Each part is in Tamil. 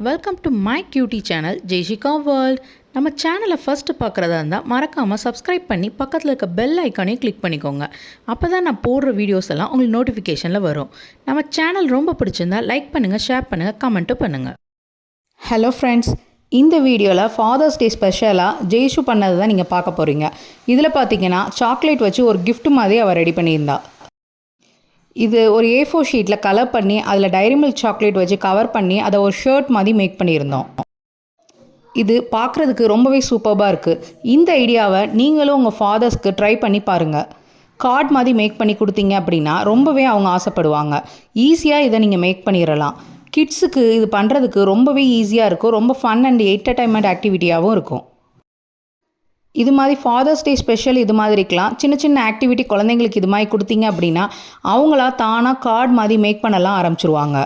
Welcome to my cutie channel Jaishika world. நம்ம சேனலை ஃபஸ்ட்டு பார்க்குறதா இருந்தால் மறக்காமல் சப்ஸ்கிரைப் பண்ணி பக்கத்தில் இருக்க பெல் ஐக்கானையும் கிளிக் பண்ணிக்கோங்க. அப்போ தான் நான் போடுற வீடியோஸ் எல்லாம் உங்களுக்கு நோட்டிஃபிகேஷனில் வரும். நம்ம சேனல் ரொம்ப பிடிச்சிருந்தால் லைக் பண்ணுங்கள், ஷேர் பண்ணுங்கள், கமெண்ட்டும் பண்ணுங்கள். ஹலோ ஃப்ரெண்ட்ஸ், இந்த வீடியோவில் ஃபாதர்ஸ் டே ஸ்பெஷலாக ஜெய்ஷு பண்ணது தான் நீங்கள் பார்க்க போகிறீங்க. இதில் பார்த்தீங்கன்னா சாக்லேட் வச்சு ஒரு கிஃப்ட் மாதிரி அவள் ரெடி பண்ணியிருந்தா. இது ஒரு A4 ஷீட்டில் கலர் பண்ணி அதில் டைரி மில்க் சாக்லேட் வச்சு கவர் பண்ணி அதை ஒரு ஷர்ட் மாதிரி மேக் பண்ணியிருந்தோம். இது பார்க்குறதுக்கு ரொம்பவே சூப்பராக இருக்குது. இந்த ஐடியாவை நீங்களும் உங்கள் ஃபாதர்ஸ்க்கு ட்ரை பண்ணி பாருங்கள். கார்ட் மாதிரி மேக் பண்ணி கொடுத்தீங்க அப்படின்னா ரொம்பவே அவங்க ஆசைப்படுவாங்க. ஈஸியாக இதை நீங்கள் மேக் பண்ணிடலாம். கிட்ஸுக்கு இது பண்ணுறதுக்கு ரொம்பவே ஈஸியாக இருக்கும். ரொம்ப ஃபன் அண்ட் என்டர்டைன்மெண்ட் ஆக்டிவிட்டியாகவும் இருக்கும். இது மாதிரி ஃபாதர்ஸ் டே ஸ்பெஷல் இது மாதிரிக்கலாம் சின்ன சின்ன ஆக்டிவிட்டி குழந்தைங்களுக்கு இது மாதிரி கொடுத்தீங்க அப்படின்னா அவங்களா தானாக கார்டு மாதிரி மேக் பண்ணலாம் ஆரம்பிச்சிருவாங்க.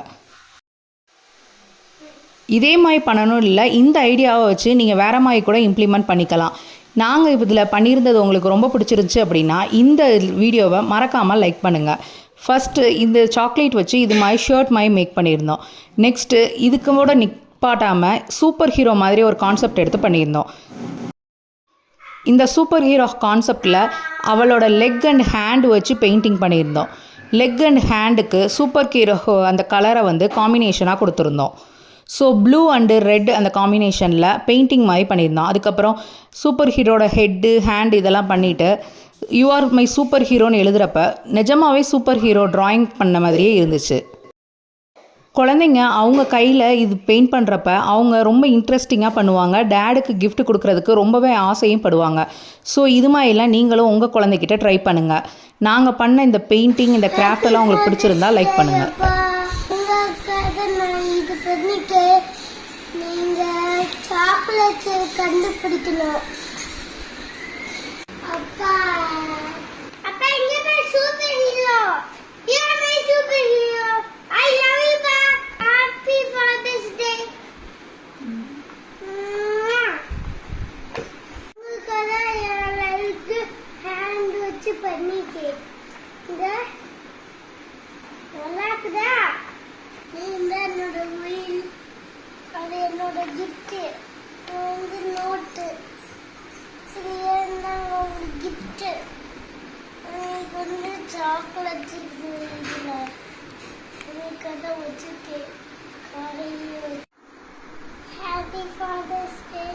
இதே மாதிரி பண்ணணும் இல்லை, இந்த ஐடியாவை வச்சு நீங்கள் வேறு மாதிரி கூட இம்ப்ளிமெண்ட் பண்ணிக்கலாம். நாங்கள் இப்போ இதில் பண்ணியிருந்தது உங்களுக்கு ரொம்ப பிடிச்சிருந்துச்சி அப்படின்னா இந்த வீடியோவை மறக்காமல் லைக் பண்ணுங்கள். ஃபஸ்ட்டு இந்த சாக்லேட் வச்சு இது மாதிரி ஷர்ட் மாதிரி மேக் பண்ணியிருந்தோம். நெக்ஸ்ட்டு இதுக்கு கூட நிப்பாட்டாமல் சூப்பர் ஹீரோ மாதிரி ஒரு கான்செப்ட் எடுத்து பண்ணியிருந்தோம். இந்த சூப்பர் ஹீரோ கான்செப்டில் அவளோட லெக் அண்ட் ஹேண்ட் வச்சு பெயிண்டிங் பண்ணியிருந்தோம். லெக் அண்ட் ஹேண்டுக்கு சூப்பர் ஹீரோ அந்த கலரை காம்பினேஷனாக கொடுத்துருந்தோம். ஸோ ப்ளூ அண்டு ரெட் அந்த காம்பினேஷனில் பெயிண்டிங் மாதிரி பண்ணியிருந்தோம். அதுக்கப்புறம் சூப்பர் ஹீரோட ஹெட்டு ஹேண்ட் இதெல்லாம் பண்ணிவிட்டு யூ ஆர் மை சூப்பர் ஹீரோன்னு எழுதுகிறப்ப நிஜமாகவே சூப்பர் ஹீரோ ட்ராயிங் பண்ண மாதிரியே இருந்துச்சு. குழந்தைங்க அவங்க கையில் இது பெயிண்ட் பண்ணுறப்ப அவங்க ரொம்ப இன்ட்ரெஸ்டிங்காக பண்ணுவாங்க. டேடுக்கு கிஃப்ட் கொடுக்குறதுக்கு ரொம்பவே ஆசையும் படுவாங்க. ஸோ இது மாதிரிலாம் நீங்களும் உங்கள் குழந்தைகிட்ட ட்ரை பண்ணுங்கள். நாங்கள் பண்ண இந்த பெயிண்டிங் இந்த கிராஃப்டெல்லாம் உங்களுக்கு பிடிச்சிருந்தா லைக் பண்ணுங்கள். என்னோட வீல் அது என்னோட கிஃப்ட் நோட்டு சரி கிஃப்ட் சாக்லேட் கதை வச்சுருக்கேன். ஹாப்பி ஃபாதர்ஸ் டே.